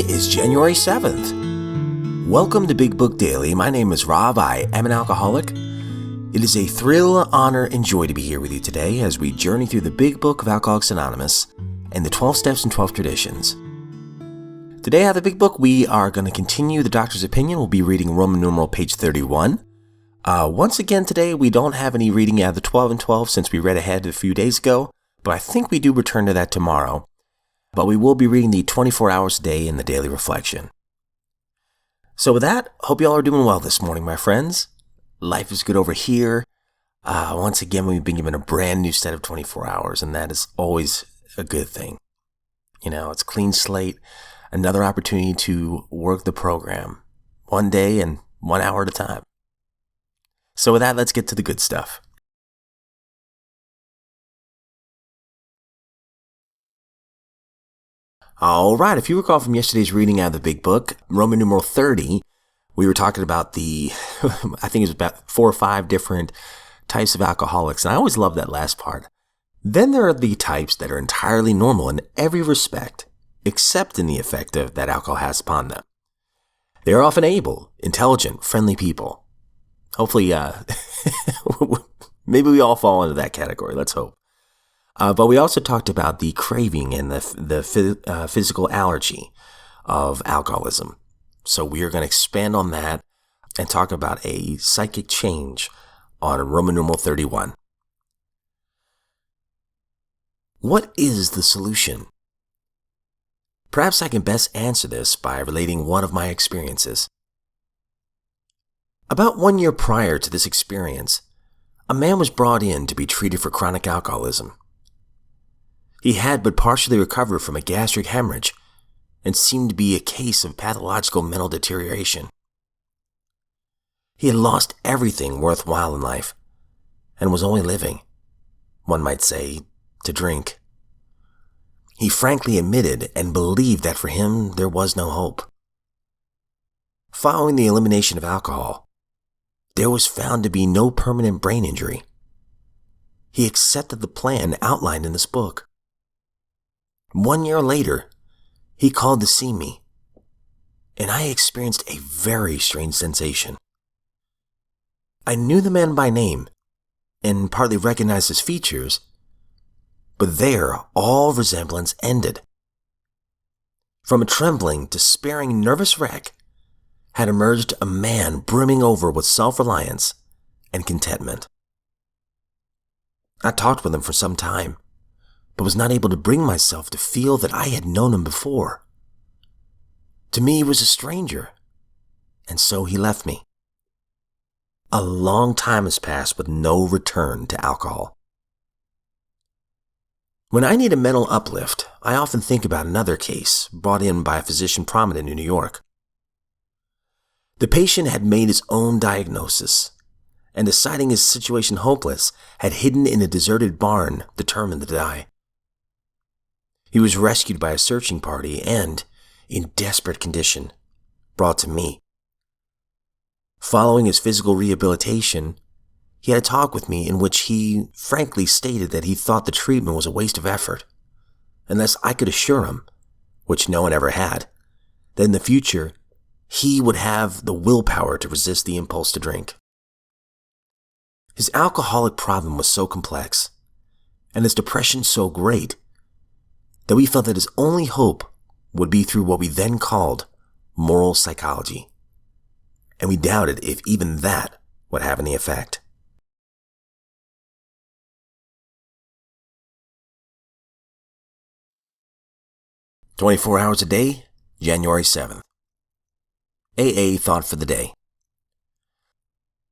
is January 7th. Welcome to Big Book Daily. My name is Rob. I am an alcoholic. It is a thrill, honor, and joy to be here with you today as we journey through the Big Book of Alcoholics Anonymous and the 12 Steps and 12 Traditions. Today out of the Big Book, we are going to continue the Doctor's Opinion. We'll be reading Roman numeral page 31. Once again today, we don't have any reading out of the 12 and 12 since we read ahead a few days ago, but I think we do return to that tomorrow. But we will be reading the 24 hours a day in the daily reflection. So with that, hope you all are doing well this morning, my friends. Life is good over here. Once again, we've been given a brand new set of 24 hours, and that is always a good thing. You know, it's clean slate, another opportunity to work the program, one day and 1 hour at a time. So with that, let's get to the good stuff. All right, if you recall from yesterday's reading out of the Big Book, Roman numeral 30, we were talking about I think it was about 4 or 5 different types of alcoholics, and I always love that last part. Then there are the types that are entirely normal in every respect, except in the effect that alcohol has upon them. They are often able, intelligent, friendly people. Hopefully, maybe we all fall into that category, let's hope. But we also talked about the craving and the physical allergy of alcoholism. So we are going to expand on that and talk about a psychic change on Roman numeral 31. What is the solution? Perhaps I can best answer this by relating one of my experiences. About 1 year prior to this experience, a man was brought in to be treated for chronic alcoholism. He had but partially recovered from a gastric hemorrhage and seemed to be a case of pathological mental deterioration. He had lost everything worthwhile in life and was only living, one might say, to drink. He frankly admitted and believed that for him there was no hope. Following the elimination of alcohol, there was found to be no permanent brain injury. He accepted the plan outlined in this book. 1 year later, he called to see me, and I experienced a very strange sensation. I knew the man by name and partly recognized his features, but there all resemblance ended. From a trembling, despairing, nervous wreck had emerged a man brimming over with self-reliance and contentment. I talked with him for some time, but was not able to bring myself to feel that I had known him before. To me, he was a stranger, and so he left me. A long time has passed with no return to alcohol. When I need a mental uplift, I often think about another case brought in by a physician prominent in New York. The patient had made his own diagnosis, and deciding his situation hopeless, had hidden in a deserted barn, determined to die. He was rescued by a searching party and, in desperate condition, brought to me. Following his physical rehabilitation, he had a talk with me in which he frankly stated that he thought the treatment was a waste of effort, unless I could assure him, which no one ever had, that in the future he would have the willpower to resist the impulse to drink. His alcoholic problem was so complex, and his depression so great, that we felt that his only hope would be through what we then called moral psychology, and we doubted if even that would have any effect. "24 hours a day, January 7th. AA thought for the day.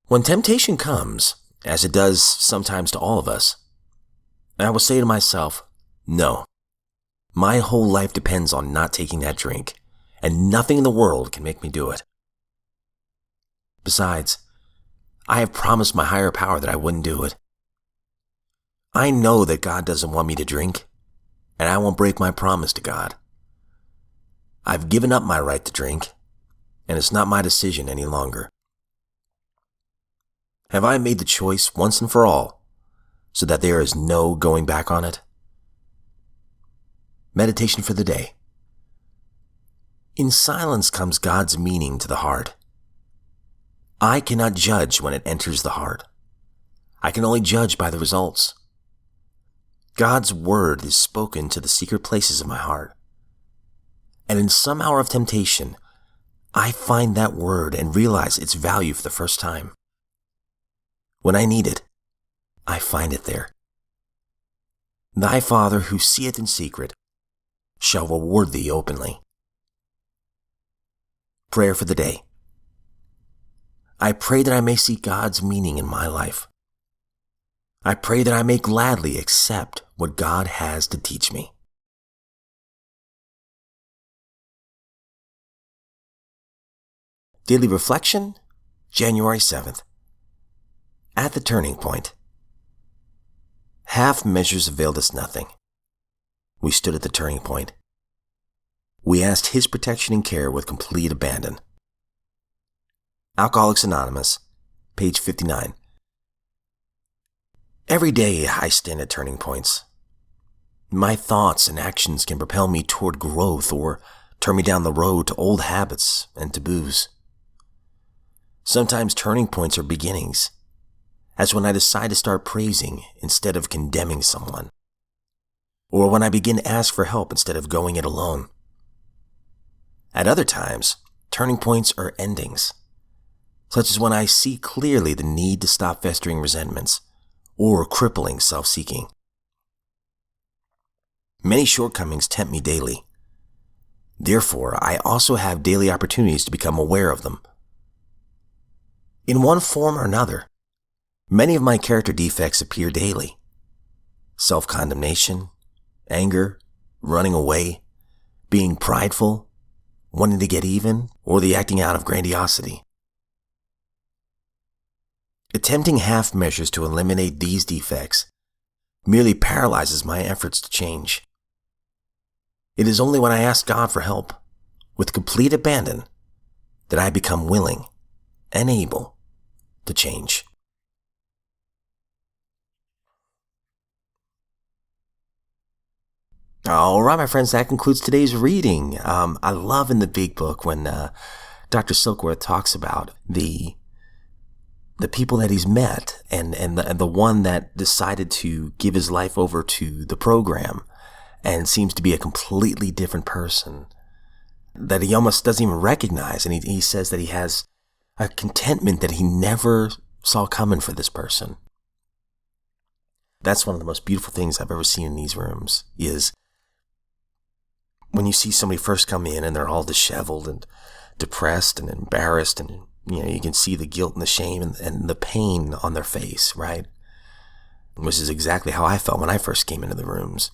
When temptation comes, as it does sometimes to all of us, I will say to myself, no. My whole life depends on not taking that drink, and nothing in the world can make me do it. Besides, I have promised my higher power that I wouldn't do it. I know that God doesn't want me to drink, and I won't break my promise to God. I've given up my right to drink, and it's not my decision any longer. Have I made the choice once and for all, so that there is no going back on it? Meditation for the day. In silence comes God's meaning to the heart. I cannot judge when it enters the heart. I can only judge by the results. God's word is spoken to the secret places of my heart. And in some hour of temptation, I find that word and realize its value for the first time. When I need it, I find it there. Thy Father who seeth in secret shall reward thee openly. Prayer for the day. I pray that I may see God's meaning in my life. I pray that I may gladly accept what God has to teach me. Daily Reflection, January 7th. At the turning point. Half measures availed us nothing. We stood at the turning point. We asked His protection and care with complete abandon. Alcoholics Anonymous, page 59. Every day I stand at turning points. My thoughts and actions can propel me toward growth or turn me down the road to old habits and taboos. Sometimes turning points are beginnings, as when I decide to start praising instead of condemning someone, or when I begin to ask for help instead of going it alone. At other times, turning points are endings, such as when I see clearly the need to stop festering resentments or crippling self-seeking. Many shortcomings tempt me daily. Therefore, I also have daily opportunities to become aware of them. In one form or another, many of my character defects appear daily. Self-condemnation, anger, running away, being prideful, wanting to get even, or the acting out of grandiosity. Attempting half measures to eliminate these defects merely paralyzes my efforts to change. It is only when I ask God for help, with complete abandon, that I become willing and able to change. All right, my friends, that concludes today's reading. I love in the Big Book when Dr. Silkworth talks about the people that he's met and the one that decided to give his life over to the program and seems to be a completely different person that he almost doesn't even recognize. And he says that he has a contentment that he never saw coming for this person. That's one of the most beautiful things I've ever seen in these rooms, is when you see somebody first come in and they're all disheveled and depressed and embarrassed, and you can see the guilt and the shame and the pain on their face, right? Which is exactly how I felt when I first came into the rooms.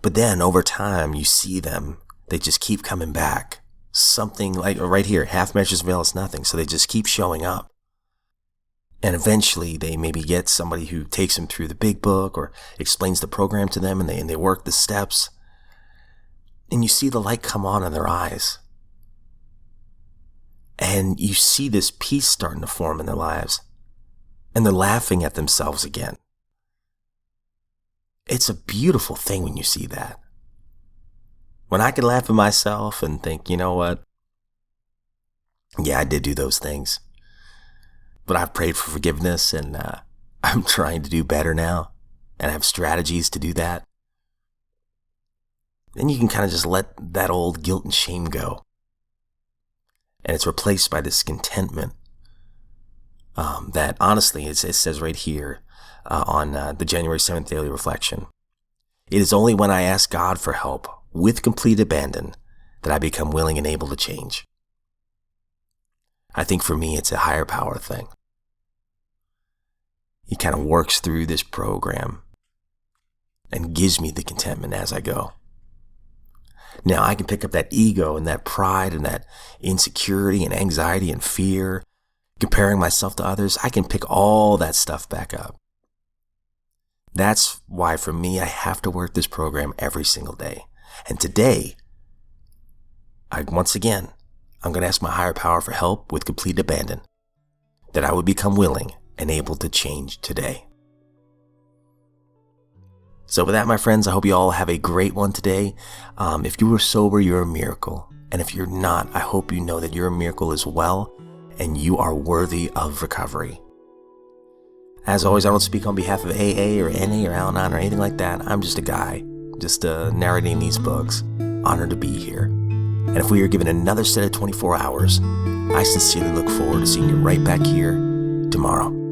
But then over time, you see them, they just keep coming back. Something like right here, half measures avail us nothing. So they just keep showing up. And eventually they maybe get somebody who takes them through the Big Book or explains the program to them, and they work the steps. And you see the light come on in their eyes. And you see this peace starting to form in their lives. And they're laughing at themselves again. It's a beautiful thing when you see that. When I can laugh at myself and think, you know what? Yeah, I did do those things. But I've prayed for forgiveness, and I'm trying to do better now. And I have strategies to do that. Then you can kind of just let that old guilt and shame go. And it's replaced by this contentment that honestly, it says right here on the January 7th Daily Reflection. It is only when I ask God for help with complete abandon that I become willing and able to change. I think for me, it's a higher power thing. He kind of works through this program and gives me the contentment as I go. Now I can pick up that ego and that pride and that insecurity and anxiety and fear, comparing myself to others. I can pick all that stuff back up. That's why for me, I have to work this program every single day. And today, I'm going to ask my higher power for help with complete abandon, that I would become willing and able to change today. So with that, my friends, I hope you all have a great one today. If you were sober, you're a miracle. And if you're not, I hope you know that you're a miracle as well, and you are worthy of recovery. As always, I don't speak on behalf of AA or NA or Al-Anon or anything like that. I'm just a guy, just narrating these books. Honored to be here. And if we are given another set of 24 hours, I sincerely look forward to seeing you right back here tomorrow.